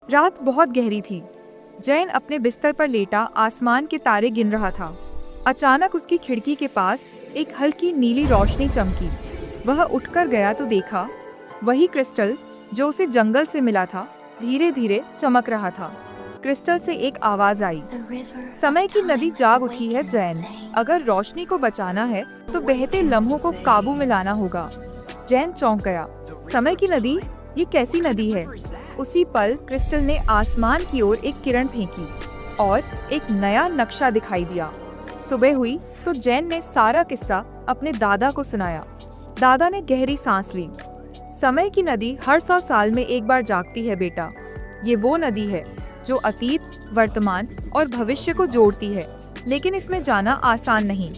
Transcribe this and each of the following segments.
रात बहुत गहरी थी। जैन अपने बिस्तर पर लेटा आसमान के तारे गिन रहा था। अचानक उसकी खिड़की के पास एक हल्की नीली रोशनी चमकी। वह उठकर गया तो देखा वही क्रिस्टल जो उसे जंगल से मिला था धीरे धीरे चमक रहा था। क्रिस्टल से एक आवाज आई, समय की नदी जाग उठी है जैन। अगर रोशनी को बचाना है तो बहते लम्हों को काबू में लाना होगा। जैन चौंक गया। समय की नदी? ये कैसी नदी है? उसी पल क्रिस्टल ने आसमान की ओर एक किरण फेंकी और एक नया नक्शा दिखाई दिया। सुबह हुई तो जैन ने सारा किस्सा अपने दादा को सुनाया। दादा ने गहरी सांस ली। समय की नदी हर 100 साल में एक बार जागती है बेटा। ये वो नदी है जो अतीत, वर्तमान और भविष्य को जोड़ती है, लेकिन इसमें जाना आसान नहीं।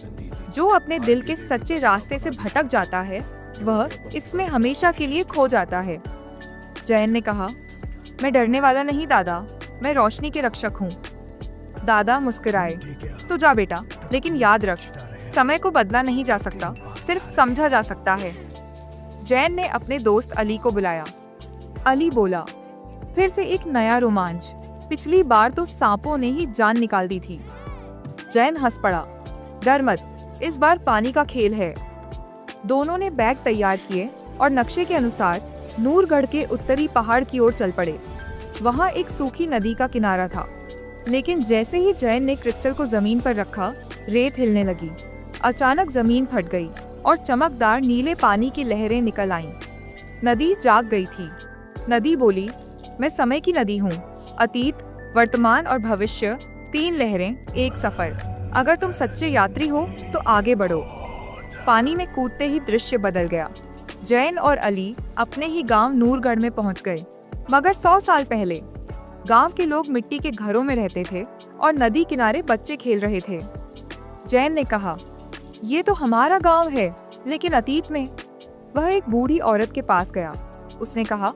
जो अपने दिल के सच्चे रास्ते से भटक जाता है वह इसमें हमेशा के लिए खो जाता है। जैन ने कहा, मैं डरने वाला नहीं दादा, मैं रोशनी के रक्षक हूँ। दादा मुस्कुराए। तो जा बेटा, लेकिन याद रख, समय को बदला नहीं जा सकता, सिर्फ समझा जा सकता है। जैन ने अपने दोस्त अली को बुलाया। अली बोला, फिर से एक नया रोमांच। पिछली बार तो सांपों ने ही जान निकाल दी थी। जैन हंस पड़ा। डर मत, इस बार पानी का खेल है। दोनों ने बैग तैयार किए और नक्शे के अनुसार नूरगढ़ के उत्तरी पहाड़ की ओर चल पड़े। वहाँ एक सूखी नदी का किनारा था, लेकिन जैसे ही जैन ने क्रिस्टल को जमीन पर रखा, रेत हिलने लगी। अचानक जमीन फट गई और चमकदार नीले पानी की लहरें निकल आईं। नदी जाग गई थी। नदी बोली, मैं समय की नदी हूँ। अतीत, वर्तमान और भविष्य, 3 लहरें, एक सफर। अगर तुम सच्चे यात्री हो तो आगे बढ़ो। पानी में कूदते ही दृश्य बदल गया। जैन और अली अपने ही गांव नूरगढ़ में पहुंच गए। मगर 100 साल पहले गांव के लोग मिट्टी के घरों में रहते थे और नदी किनारे बच्चे खेल रहे थे। जैन ने कहा, ये तो हमारा गांव है, लेकिन अतीत में। वह एक बूढ़ी औरत के पास गया। उसने कहा,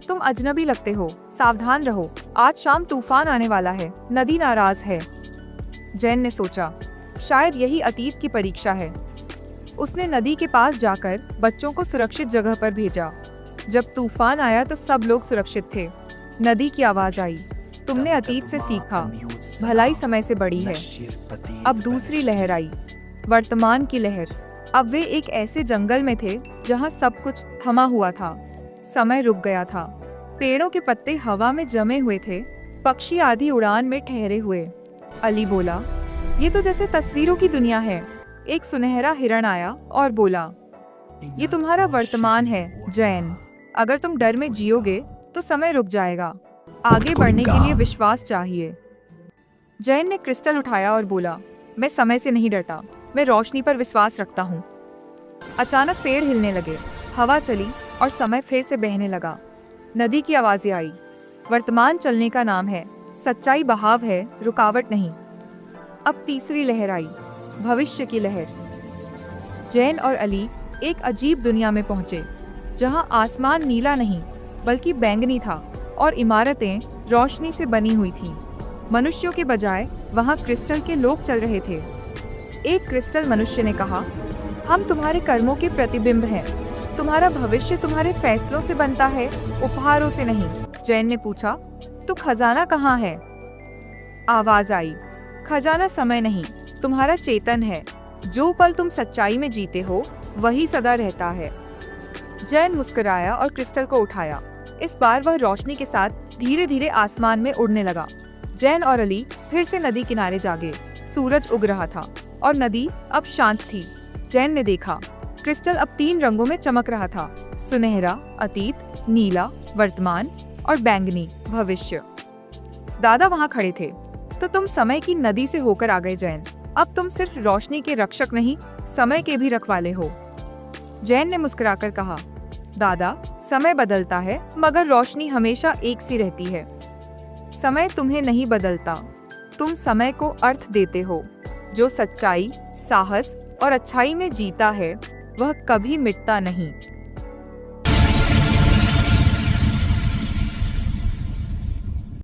तुम अजनबी लगते हो, सावधान रहो, आज शाम तूफान आने वाला है, नदी नाराज है। जैन ने सोचा, शायद यही अतीत की परीक्षा है। उसने नदी के पास जाकर बच्चों को सुरक्षित जगह पर भेजा। जब तूफान आया तो सब लोग सुरक्षित थे। नदी की आवाज आई, तुमने अतीत से सीखा, भलाई समय से बड़ी है। अब दूसरी लहर आई, वर्तमान की लहर। अब वे एक ऐसे जंगल में थे जहां सब कुछ थमा हुआ था। समय रुक गया था। पेड़ों के पत्ते हवा में जमे हुए थे, पक्षी आधी उड़ान में ठहरे हुए। अली बोला, ये तो जैसे तस्वीरों की दुनिया है। एक सुनहरा हिरण आया और बोला, ये तुम्हारा वर्तमान है जैन। अगर तुम डर में जियोगे तो समय रुक जाएगा। आगे बढ़ने के लिए विश्वास चाहिए। जैन ने क्रिस्टल उठाया और बोला, मैं समय से नहीं डरता, मैं रोशनी पर विश्वास रखता हूँ। अचानक पेड़ हिलने लगे, हवा चली और समय फिर से बहने लगा। नदी की आवाजें आई, वर्तमान चलने का नाम है, सच्चाई बहाव है, रुकावट नहीं। अब तीसरी लहर आई, भविष्य की लहर। जैन और अली एक अजीब दुनिया में पहुंचे, जहां आसमान नीला नहीं बल्कि बैंगनी था और इमारतें रोशनी से बनी हुई थीं। मनुष्यों के बजाय वहां क्रिस्टल के लोग चल रहे थे। एक क्रिस्टल मनुष्य ने कहा, हम तुम्हारे कर्मों के प्रतिबिंब हैं। तुम्हारा भविष्य तुम्हारे फैसलों से बनता है, उपहारों से नहीं। जैन ने पूछा, तो खजाना कहाँ है? आवाज आई, खजाना समय नहीं, तुम्हारा चेतन है। जो पल तुम सच्चाई में जीते हो वही सदा रहता है। जैन मुस्कुराया और क्रिस्टल को उठाया। इस बार वह रोशनी के साथ धीरे धीरे आसमान में उड़ने लगा। जैन और अली फिर से नदी किनारे जागे। सूरज उग रहा था और नदी अब शांत थी। जैन ने देखा, क्रिस्टल अब 3 रंगों में चमक रहा था, सुनहरा अतीत, नीला वर्तमान और बैंगनी भविष्य। दादा वहाँ खड़े थे। तो तुम समय की नदी से होकर आ गए जैन। अब तुम सिर्फ रोशनी के रक्षक नहीं, समय के भी रखवाले हो। जैन ने मुस्कुराकर कहा, दादा, समय बदलता है मगर रोशनी हमेशा एक सी रहती है। समय तुम्हें नहीं बदलता, तुम समय को अर्थ देते हो। जो सच्चाई, साहस और अच्छाई में जीता है वह कभी मिटता नहीं।